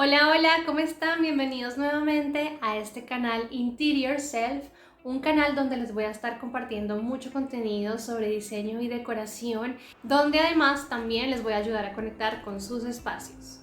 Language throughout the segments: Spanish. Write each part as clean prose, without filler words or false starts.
Hola, hola, ¿cómo están? Bienvenidos nuevamente a este canal Interior Self, un canal donde les voy a estar compartiendo mucho contenido sobre diseño y decoración, donde además también les voy a ayudar a conectar con sus espacios.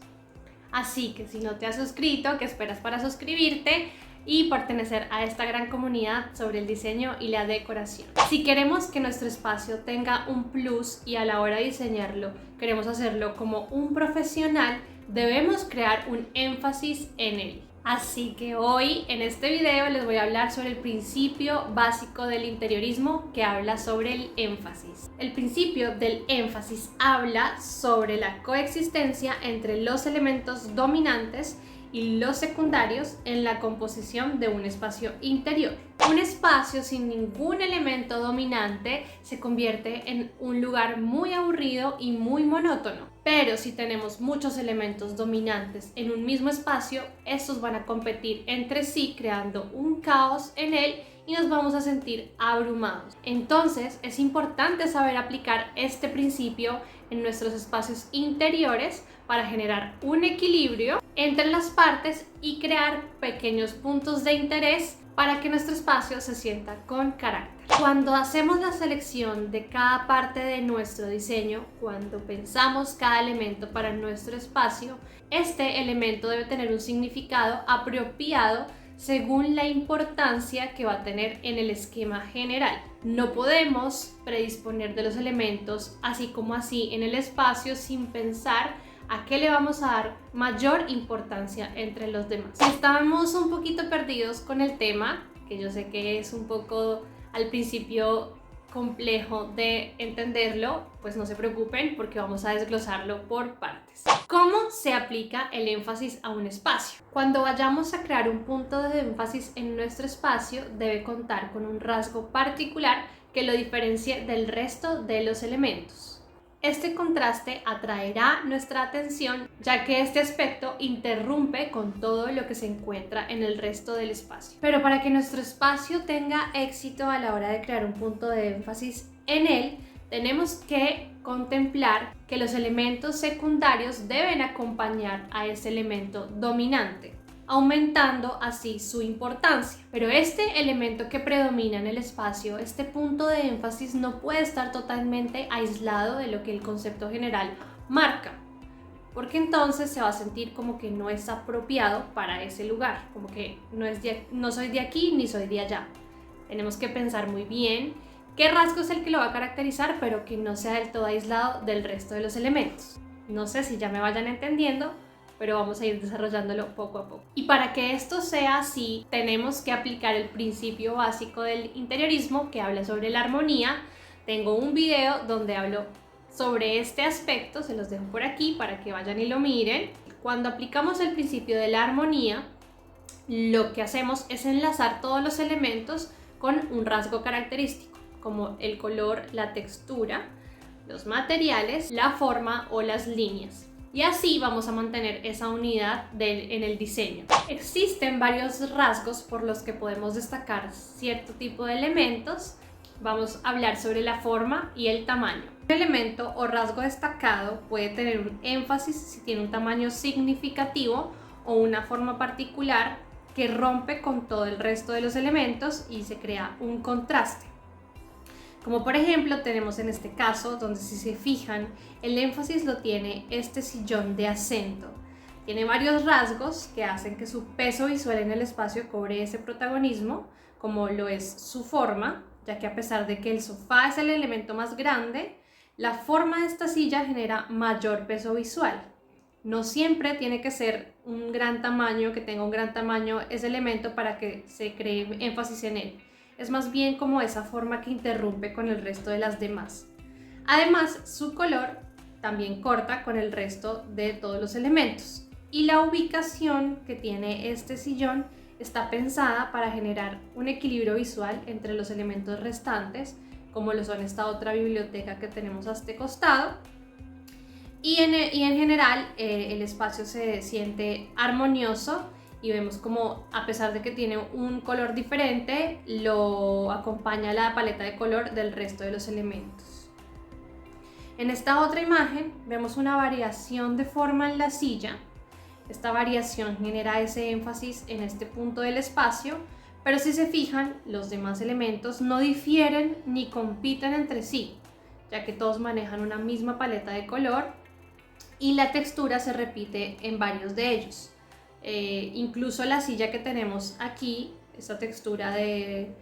Así que si no te has suscrito, ¿qué esperas para suscribirte y pertenecer a esta gran comunidad sobre el diseño y la decoración? Si queremos que nuestro espacio tenga un plus y a la hora de diseñarlo queremos hacerlo como un profesional, debemos crear un énfasis en él. Así que hoy en este video les voy a hablar sobre el principio básico del interiorismo que habla sobre el énfasis. El principio del énfasis habla sobre la coexistencia entre los elementos dominantes y los secundarios en la composición de un espacio interior. Un espacio sin ningún elemento dominante se convierte en un lugar muy aburrido y muy monótono. Pero si tenemos muchos elementos dominantes en un mismo espacio, estos van a competir entre sí creando un caos en él y nos vamos a sentir abrumados. Entonces es importante saber aplicar este principio en nuestros espacios interiores para generar un equilibrio entre las partes y crear pequeños puntos de interés para que nuestro espacio se sienta con carácter. Cuando hacemos la selección de cada parte de nuestro diseño, cuando pensamos cada elemento para nuestro espacio, este elemento debe tener un significado apropiado según la importancia que va a tener en el esquema general. No podemos predisponer de los elementos así como así en el espacio sin pensar a qué le vamos a dar mayor importancia entre los demás. Si estamos un poquito perdidos con el tema, que yo sé que es un poco al principio complejo de entenderlo, pues no se preocupen porque vamos a desglosarlo por partes. ¿Cómo se aplica el énfasis a un espacio? Cuando vayamos a crear un punto de énfasis en nuestro espacio, debe contar con un rasgo particular que lo diferencie del resto de los elementos. Este contraste atraerá nuestra atención, ya que este aspecto interrumpe con todo lo que se encuentra en el resto del espacio. Pero para que nuestro espacio tenga éxito a la hora de crear un punto de énfasis en él, tenemos que contemplar que los elementos secundarios deben acompañar a ese elemento dominante, aumentando así su importancia. Pero este elemento que predomina en el espacio, este punto de énfasis, no puede estar totalmente aislado de lo que el concepto general marca, porque entonces se va a sentir como que no es apropiado para ese lugar, como que no soy de aquí ni soy de allá. Tenemos que pensar muy bien qué rasgo es el que lo va a caracterizar, pero que no sea del todo aislado del resto de los elementos. No sé si ya me vayan entendiendo, pero vamos a ir desarrollándolo poco a poco. Y para que esto sea así, tenemos que aplicar el principio básico del interiorismo que habla sobre la armonía. Tengo un video donde hablo sobre este aspecto, se los dejo por aquí para que vayan y lo miren. Cuando aplicamos el principio de la armonía, lo que hacemos es enlazar todos los elementos con un rasgo característico, como el color, la textura, los materiales, la forma o las líneas. Y así vamos a mantener esa unidad en el diseño. Existen varios rasgos por los que podemos destacar cierto tipo de elementos. Vamos a hablar sobre la forma y el tamaño. Un elemento o rasgo destacado puede tener un énfasis si tiene un tamaño significativo o una forma particular que rompe con todo el resto de los elementos y se crea un contraste. Como por ejemplo tenemos en este caso, donde si se fijan, el énfasis lo tiene este sillón de acento. Tiene varios rasgos que hacen que su peso visual en el espacio cobre ese protagonismo, como lo es su forma, ya que a pesar de que el sofá es el elemento más grande, la forma de esta silla genera mayor peso visual. No siempre tiene que ser un gran tamaño, que tenga un gran tamaño ese elemento para que se cree énfasis en él. Es más bien como esa forma que interrumpe con el resto de las demás. Además, su color también corta con el resto de todos los elementos. Y la ubicación que tiene este sillón está pensada para generar un equilibrio visual entre los elementos restantes, como lo son esta otra biblioteca que tenemos a este costado. Y en general el espacio se siente armonioso y vemos como a pesar de que tiene un color diferente, lo acompaña la paleta de color del resto de los elementos. En esta otra imagen vemos una variación de forma en la silla Esta variación genera ese énfasis en este punto del espacio, pero si se fijan, los demás elementos no difieren ni compiten entre sí, ya que todos manejan una misma paleta de color y la textura se repite en varios de ellos. Incluso la silla que tenemos aquí, esta textura de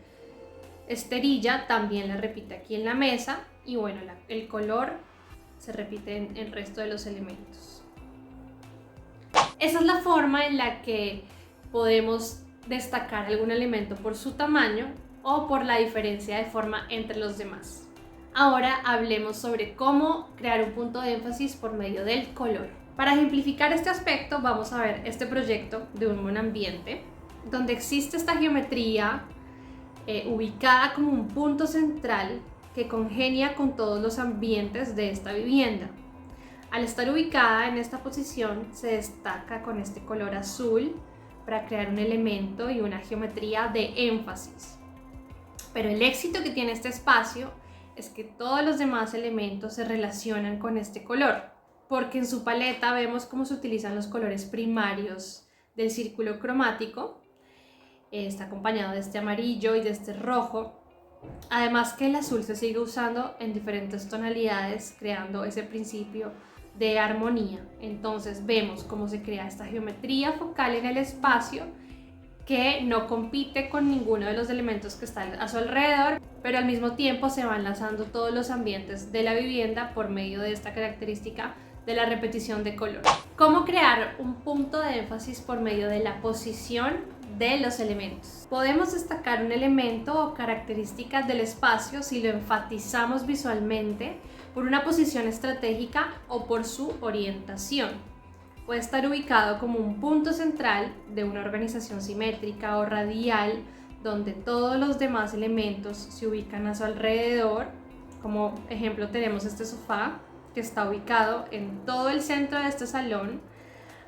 esterilla, también la repite aquí en la mesa, y bueno, el color se repite en el resto de los elementos. Esa es la forma en la que podemos destacar algún elemento por su tamaño o por la diferencia de forma entre los demás. Ahora hablemos sobre cómo crear un punto de énfasis por medio del color. Para ejemplificar este aspecto, vamos a ver este proyecto de un monoambiente donde existe esta geometría ubicada como un punto central que congenia con todos los ambientes de esta vivienda. Al estar ubicada en esta posición, se destaca con este color azul para crear un elemento y una geometría de énfasis. Pero el éxito que tiene este espacio es que todos los demás elementos se relacionan con este color, porque en su paleta vemos cómo se utilizan los colores primarios del círculo cromático. Está acompañado de este amarillo y de este rojo. Además que el azul se sigue usando en diferentes tonalidades, creando ese principio de armonía. Entonces vemos cómo se crea esta geometría focal en el espacio que no compite con ninguno de los elementos que están a su alrededor, pero al mismo tiempo se van enlazando todos los ambientes de la vivienda por medio de esta característica de la repetición de color. ¿Cómo crear un punto de énfasis por medio de la posición de los elementos? Podemos destacar un elemento o características del espacio si lo enfatizamos visualmente por una posición estratégica o por su orientación. Puede estar ubicado como un punto central de una organización simétrica o radial donde todos los demás elementos se ubican a su alrededor. Como ejemplo tenemos este sofá que está ubicado en todo el centro de este salón.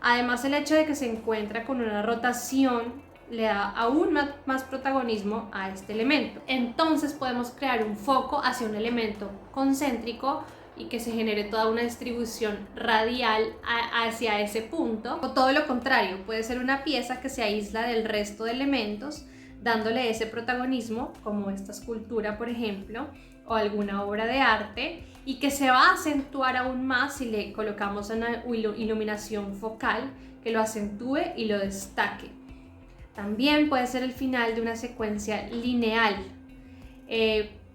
Además, el hecho de que se encuentra con una rotación le da aún más protagonismo a este elemento. Entonces podemos crear un foco hacia un elemento concéntrico y que se genere toda una distribución radial hacia ese punto, o todo lo contrario, puede ser una pieza que se aísla del resto de elementos, dándole ese protagonismo, como esta escultura por ejemplo, o alguna obra de arte, y que se va a acentuar aún más si le colocamos una iluminación focal que lo acentúe y lo destaque. También puede ser el final de una secuencia lineal,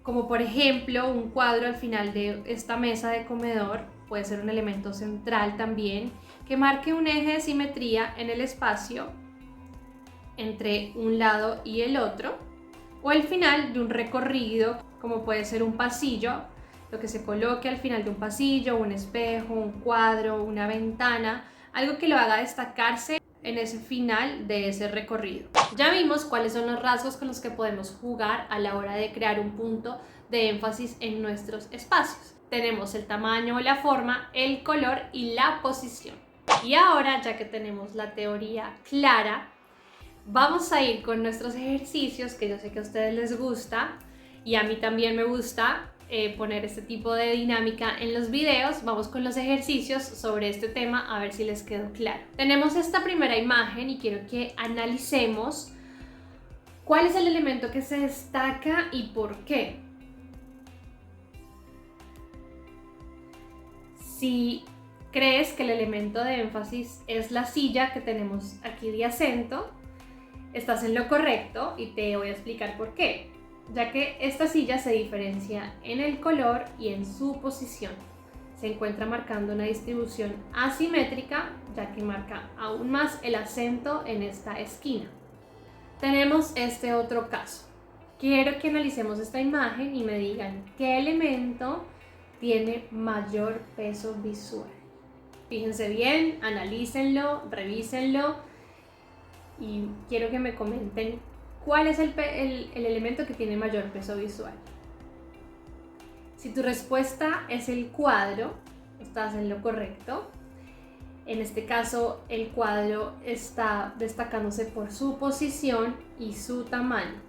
como por ejemplo un cuadro al final de esta mesa de comedor. Puede ser un elemento central también que marque un eje de simetría en el espacio entre un lado y el otro, o el final de un recorrido, como puede ser un pasillo, lo que se coloque al final de un pasillo, un espejo, un cuadro, una ventana, algo que lo haga destacarse en ese final de ese recorrido. Ya vimos cuáles son los rasgos con los que podemos jugar a la hora de crear un punto de énfasis en nuestros espacios. Tenemos el tamaño, la forma, el color y la posición. Y ahora, ya que tenemos la teoría clara, vamos a ir con nuestros ejercicios, que yo sé que a ustedes les gusta y a mí también me gusta poner este tipo de dinámica en los videos. Vamos con los ejercicios sobre este tema a ver si les quedó claro. Tenemos esta primera imagen y quiero que analicemos cuál es el elemento que se destaca y por qué. Si crees que el elemento de énfasis es la silla que tenemos aquí de acento, estás en lo correcto y te voy a explicar por qué. Ya que esta silla se diferencia en el color y en su posición. Se encuentra marcando una distribución asimétrica, ya que marca aún más el acento en esta esquina. Tenemos este otro caso. Quiero que analicemos esta imagen y me digan qué elemento tiene mayor peso visual. Fíjense bien, analícenlo, revísenlo y quiero que me comenten cuál es el elemento que tiene mayor peso visual. Si tu respuesta es el cuadro, estás en lo correcto. En este caso, el cuadro está destacándose por su posición y su tamaño,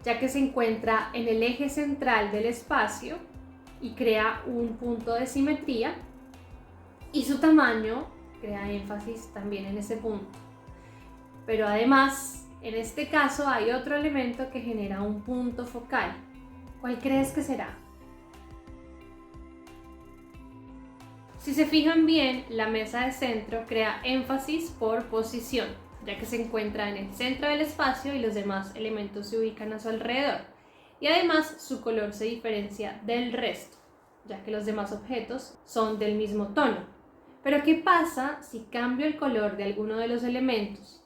ya que se encuentra en el eje central del espacio y crea un punto de simetría, y su tamaño, crea énfasis también en ese punto. Pero además, en este caso hay otro elemento que genera un punto focal. ¿Cuál crees que será? Si se fijan bien, la mesa de centro crea énfasis por posición, ya que se encuentra en el centro del espacio y los demás elementos se ubican a su alrededor. Y además su color se diferencia del resto, ya que los demás objetos son del mismo tono. Pero ¿qué pasa si cambio el color de alguno de los elementos?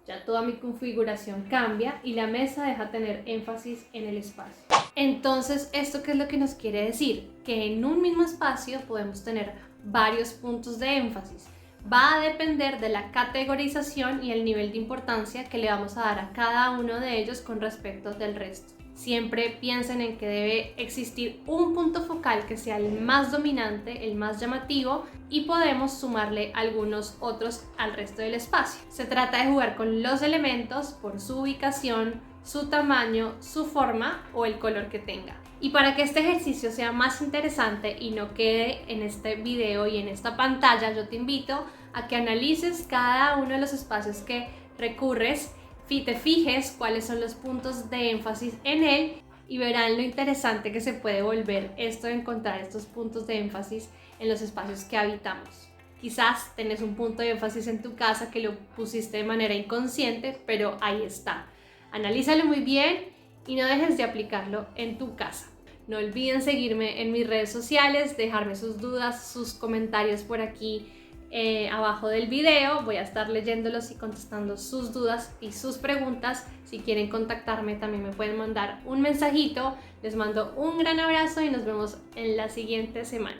Ya toda mi configuración cambia y la mesa deja de tener énfasis en el espacio. Entonces, ¿esto qué es lo que nos quiere decir? Que en un mismo espacio podemos tener varios puntos de énfasis. Va a depender de la categorización y el nivel de importancia que le vamos a dar a cada uno de ellos con respecto del resto. Siempre piensen en que debe existir un punto focal que sea el más dominante, el más llamativo, y podemos sumarle algunos otros al resto del espacio. Se trata de jugar con los elementos por su ubicación, su tamaño, su forma o el color que tenga. Y para que este ejercicio sea más interesante y no quede en este video y en esta pantalla, yo te invito a que analices cada uno de los espacios que recurres, te fijes cuáles son los puntos de énfasis en él y verán lo interesante que se puede volver esto de encontrar estos puntos de énfasis en los espacios que habitamos. Quizás tenés un punto de énfasis en tu casa que lo pusiste de manera inconsciente, pero ahí está. Analízalo muy bien y no dejes de aplicarlo en tu casa. No olviden seguirme en mis redes sociales, dejarme sus dudas, sus comentarios por aquí abajo del video. Voy a estar leyéndolos y contestando sus dudas y sus preguntas. Si quieren contactarme también me pueden mandar un mensajito. Les mando un gran abrazo y nos vemos en la siguiente semana.